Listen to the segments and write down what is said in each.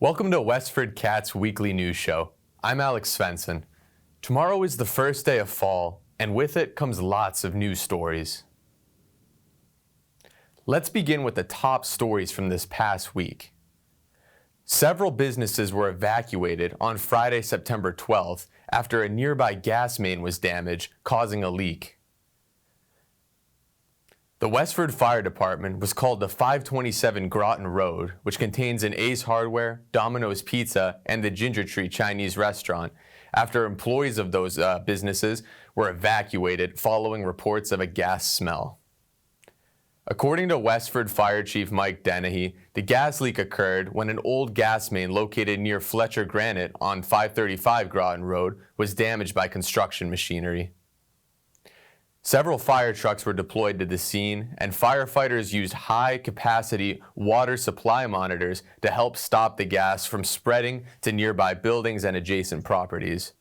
Welcome to WestfordCAT's weekly news show. I'm Alex Svensson. Tomorrow is the first day of fall, and with it comes lots of news stories. Let's begin with the top stories from this past week. Several businesses were evacuated on Friday, September 12th, after a nearby gas main was damaged, causing a leak. The Westford Fire Department was called to 527 Groton Road, which contains an Ace Hardware, Domino's Pizza, and the Ginger Tree Chinese restaurant, after employees of those businesses were evacuated following reports of a gas smell. According to Westford Fire Chief Mike Dennehy, the gas leak occurred when an old gas main located near Fletcher Granite on 535 Groton Road was damaged by construction machinery. Several fire trucks were deployed to the scene, and firefighters used high-capacity water supply monitors to help stop the gas from spreading to nearby buildings and adjacent properties.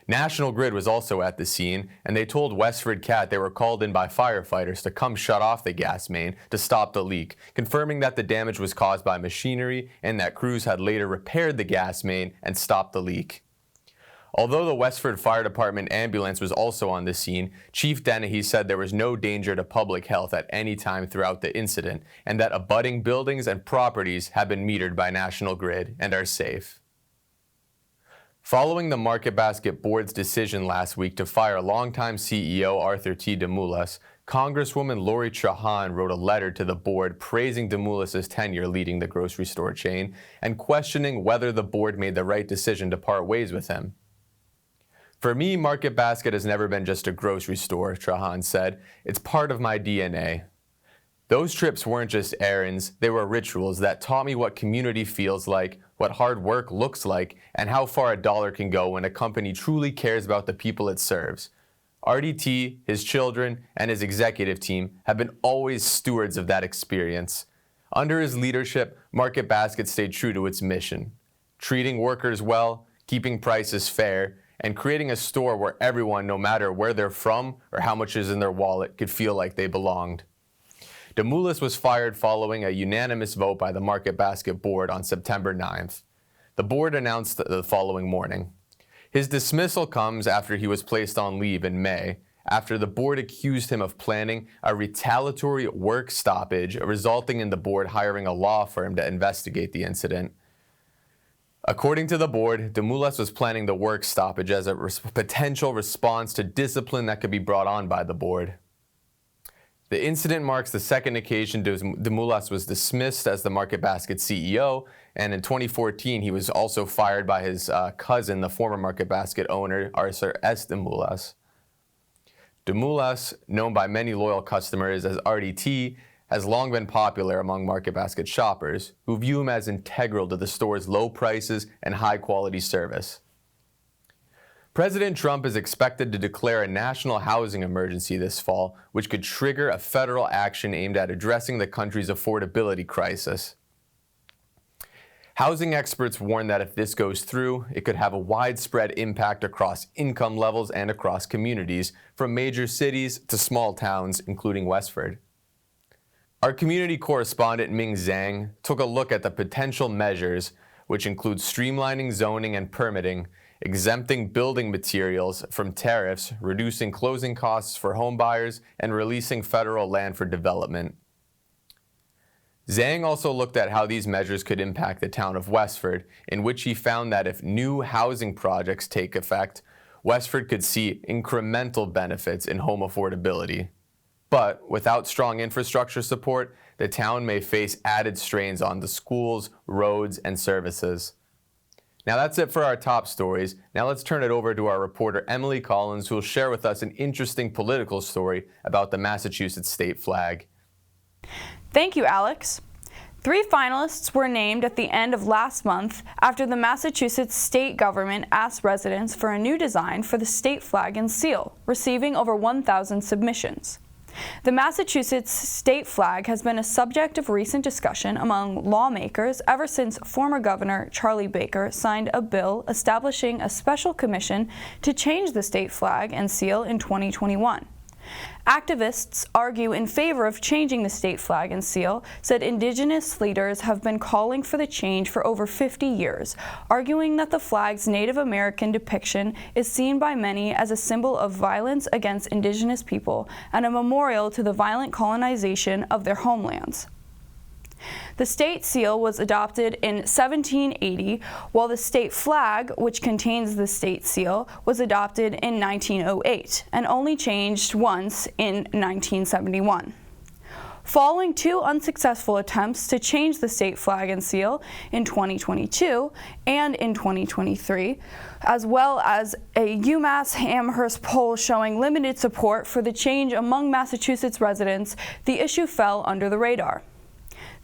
National Grid was also at the scene, and they told WestfordCAT they were called in by firefighters to come shut off the gas main to stop the leak, confirming that the damage was caused by machinery and that crews had later repaired the gas main and stopped the leak. Although the Westford Fire Department ambulance was also on the scene, Chief Dennehy said there was no danger to public health at any time throughout the incident, and that abutting buildings and properties have been metered by National Grid and are safe. Following the Market Basket Board's decision last week to fire longtime CEO Arthur T. Demoulas, Congresswoman Lori Trahan wrote a letter to the board praising Demoulas' tenure leading the grocery store chain and questioning whether the board made the right decision to part ways with him. For me, Market Basket has never been just a grocery store, Trahan said. It's part of my DNA. Those trips weren't just errands, they were rituals that taught me what community feels like, what hard work looks like, and how far a dollar can go when a company truly cares about the people it serves. RDT, his children, and his executive team have been always stewards of that experience. Under his leadership, Market Basket stayed true to its mission, treating workers well, keeping prices fair, and creating a store where everyone, no matter where they're from or how much is in their wallet, could feel like they belonged. Demoulas was fired following a unanimous vote by the Market Basket Board on September 9th. The board announced the following morning. His dismissal comes after he was placed on leave in May, after the board accused him of planning a retaliatory work stoppage, resulting in the board hiring a law firm to investigate the incident. According to the board, Demoulas was planning the work stoppage as a potential response to discipline that could be brought on by the board. The incident marks the second occasion Demoulas was dismissed as the Market Basket CEO, and in 2014 he was also fired by his cousin, the former Market Basket owner, Arthur S. Demoulas. Demoulas, known by many loyal customers as RDT, has long been popular among Market Basket shoppers, who view him as integral to the store's low prices and high-quality service. President Trump is expected to declare a national housing emergency this fall, which could trigger a federal action aimed at addressing the country's affordability crisis. Housing experts warn that if this goes through, it could have a widespread impact across income levels and across communities, from major cities to small towns, including Westford. Our community correspondent Ming Zhang took a look at the potential measures, which include streamlining zoning and permitting, exempting building materials from tariffs, reducing closing costs for home buyers, and releasing federal land for development. Zhang also looked at how these measures could impact the town of Westford, in which he found that if new housing projects take effect, Westford could see incremental benefits in home affordability. But without strong infrastructure support, the town may face added strains on the schools, roads, and services. Now that's it for our top stories. Now let's turn it over to our reporter Emily Collins, who will share with us an interesting political story about the Massachusetts state flag. Thank you, Alex. 3 finalists were named at the end of last month after the Massachusetts state government asked residents for a new design for the state flag and seal, receiving over 1,000 submissions. The Massachusetts state flag has been a subject of recent discussion among lawmakers ever since former Governor Charlie Baker signed a bill establishing a special commission to change the state flag and seal in 2021. Activists argue in favor of changing the state flag and seal, said Indigenous leaders have been calling for the change for over 50 years, arguing that the flag's Native American depiction is seen by many as a symbol of violence against Indigenous people and a memorial to the violent colonization of their homelands. The state seal was adopted in 1780, while the state flag, which contains the state seal, was adopted in 1908 and only changed once in 1971. Following two unsuccessful attempts to change the state flag and seal in 2022 and in 2023, as well as a UMass Amherst poll showing limited support for the change among Massachusetts residents, the issue fell under the radar.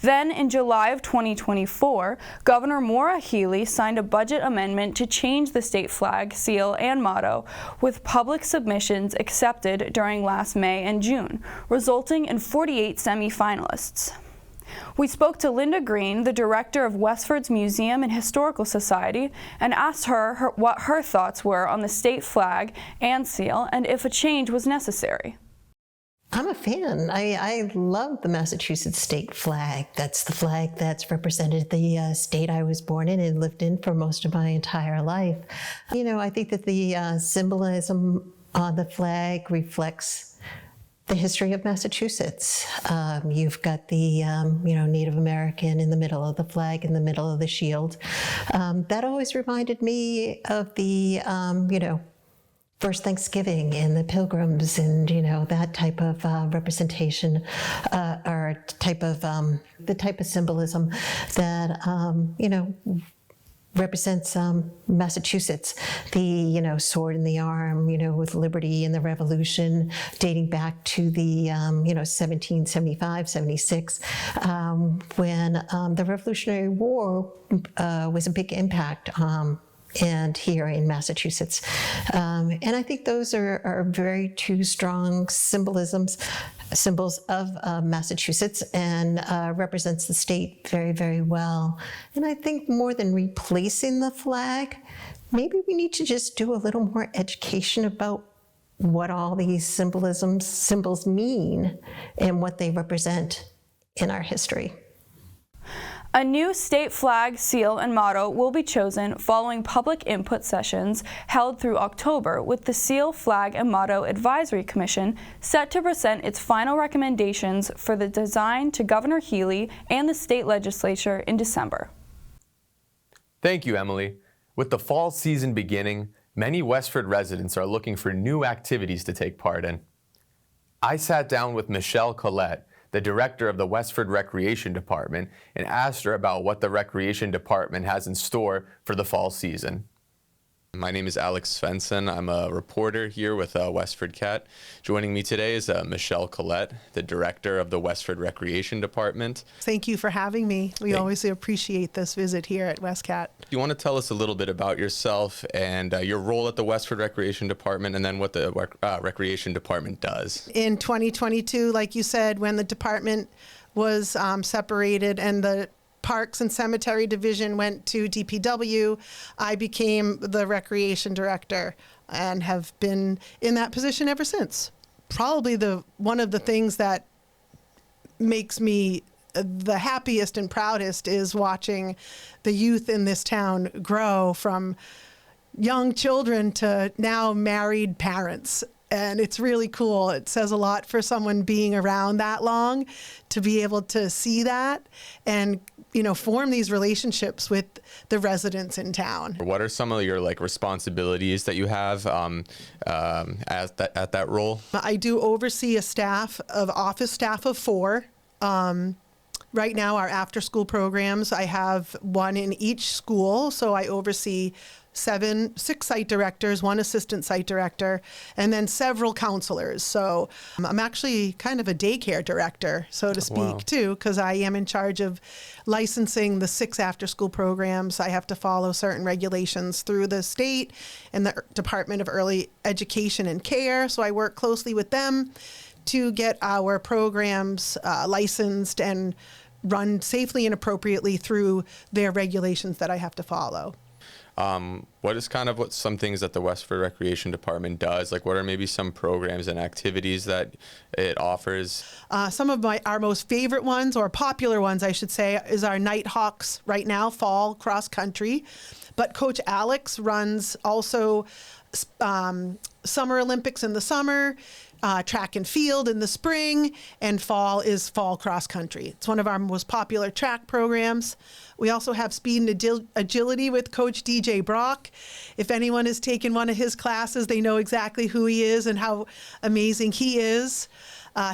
Then, in July of 2024, Governor Maura Healey signed a budget amendment to change the state flag, seal, and motto, with public submissions accepted during last May and June, resulting in 48 semifinalists. We spoke to Linda Green, the director of Westford's Museum and Historical Society, and asked her what her thoughts were on the state flag and seal and if a change was necessary. I'm a fan. I love the Massachusetts state flag. That's the flag that's represented the state I was born in and lived in for most of my entire life. You know, I think that the symbolism on the flag reflects the history of Massachusetts. You've got the Native American in the middle of the flag, in the middle of the shield. That always reminded me of the first Thanksgiving and the Pilgrims, and that type of representation, or the type of symbolism that represents Massachusetts. The sword in the arm, with liberty and the Revolution, dating back to the 1775, 76, when the Revolutionary War was a big impact. And here in Massachusetts. And I think those are very two strong symbols of Massachusetts, and represents the state very, very well. And I think more than replacing the flag, maybe we need to just do a little more education about what all these symbols mean and what they represent in our history. A new state flag, seal, and motto will be chosen following public input sessions held through October, with the Seal, Flag, and Motto Advisory Commission set to present its final recommendations for the design to Governor Healey and the state legislature in December. Thank you, Emily. With the fall season beginning, many Westford residents are looking for new activities to take part in. I sat down with Michelle Collette, the director of the Westford Recreation Department, and asked her about what the Recreation Department has in store for the fall season. My name is Alex Svensson. I'm a reporter here with WestfordCAT. Joining me today is Michelle Collette, the director of the Westford Recreation Department. Thank you for having me. We always appreciate this visit here at WestCAT. Do you want to tell us a little bit about yourself and your role at the Westford Recreation Department, and then what the Recreation Department does? In 2022, like you said, when the department was separated and the Parks and Cemetery Division went to DPW, I became the recreation director and have been in that position ever since. Probably one of the things that makes me the happiest and proudest is watching the youth in this town grow from young children to now married parents. And it's really cool. It says a lot for someone being around that long to be able to see that and, form these relationships with the residents in town. What are some of your responsibilities that you have at that role? I do oversee a office staff of 4. Right now, our after-school programs, I have one in each school, so I oversee 6 site directors, 1 assistant site director, and then several counselors. So I'm actually kind of a daycare director, so to speak, too, because I am in charge of licensing the 6 after-school programs. I have to follow certain regulations through the state and the Department of Early Education and Care, so I work closely with them to get our programs licensed and run safely and appropriately through their regulations that I have to follow. What is kind of what some things that the Westford Recreation Department does? Like, what are maybe some programs and activities that it offers? Some of our most favorite ones, or popular ones, I should say, is our Nighthawks right now, fall cross country. But Coach Alex runs also Summer Olympics in the summer, track and field in the spring, and fall is fall cross country. It's one of our most popular track programs. We also have speed and agility with Coach DJ Brock. If anyone has taken one of his classes, they know exactly who he is and how amazing he is.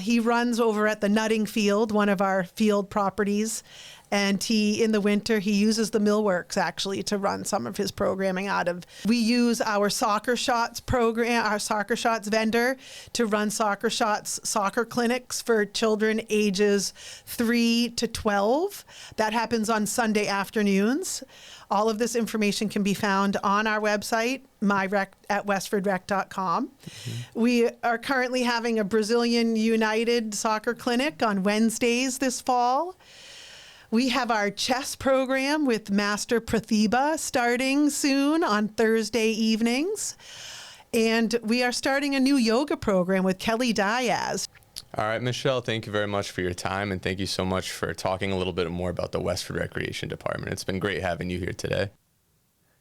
He runs over at the Nutting Field, one of our field properties. And in the winter, he uses the Millworks actually to run some of his programming out of. We use our Soccer Shots program, our Soccer Shots vendor, to run Soccer Shots soccer clinics for children ages 3 to 12. That happens on Sunday afternoons. All of this information can be found on our website, at westfordrec.com. Mm-hmm. We are currently having a Brazilian United soccer clinic on Wednesdays this fall. We have our chess program with Master Pratibha starting soon on Thursday evenings. And we are starting a new yoga program with Kelly Diaz. All right, Michelle, thank you very much for your time, and thank you so much for talking a little bit more about the Westford Recreation Department. It's been great having you here today.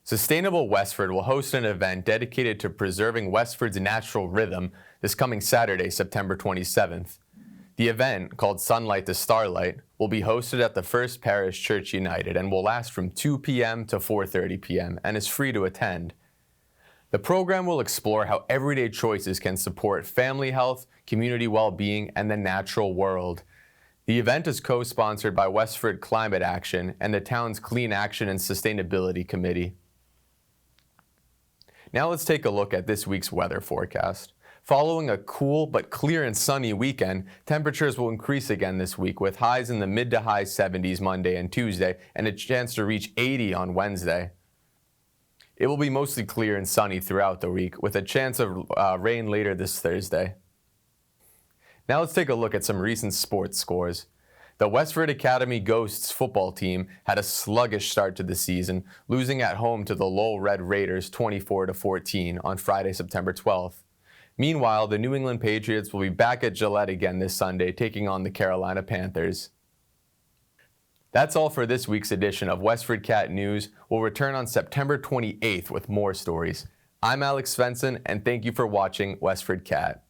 Sustainable Westford will host an event dedicated to preserving Westford's natural rhythm this coming Saturday, September 27th. The event, called Sunlight to Starlight, will be hosted at the First Parish Church United and will last from 2 p.m. to 4:30 p.m. and is free to attend. The program will explore how everyday choices can support family health, community well-being, and the natural world. The event is co-sponsored by Westford Climate Action and the town's Clean Action and Sustainability Committee. Now let's take a look at this week's weather forecast. Following a cool but clear and sunny weekend, temperatures will increase again this week with highs in the mid to high 70s Monday and Tuesday and a chance to reach 80 on Wednesday. It will be mostly clear and sunny throughout the week with a chance of rain later this Thursday. Now let's take a look at some recent sports scores. The Westford Academy Ghosts football team had a sluggish start to the season, losing at home to the Lowell Red Raiders 24-14 on Friday, September 12th. Meanwhile, the New England Patriots will be back at Gillette again this Sunday, taking on the Carolina Panthers. That's all for this week's edition of WestfordCAT News. We'll return on September 28th with more stories. I'm Alex Svensson, and thank you for watching WestfordCAT.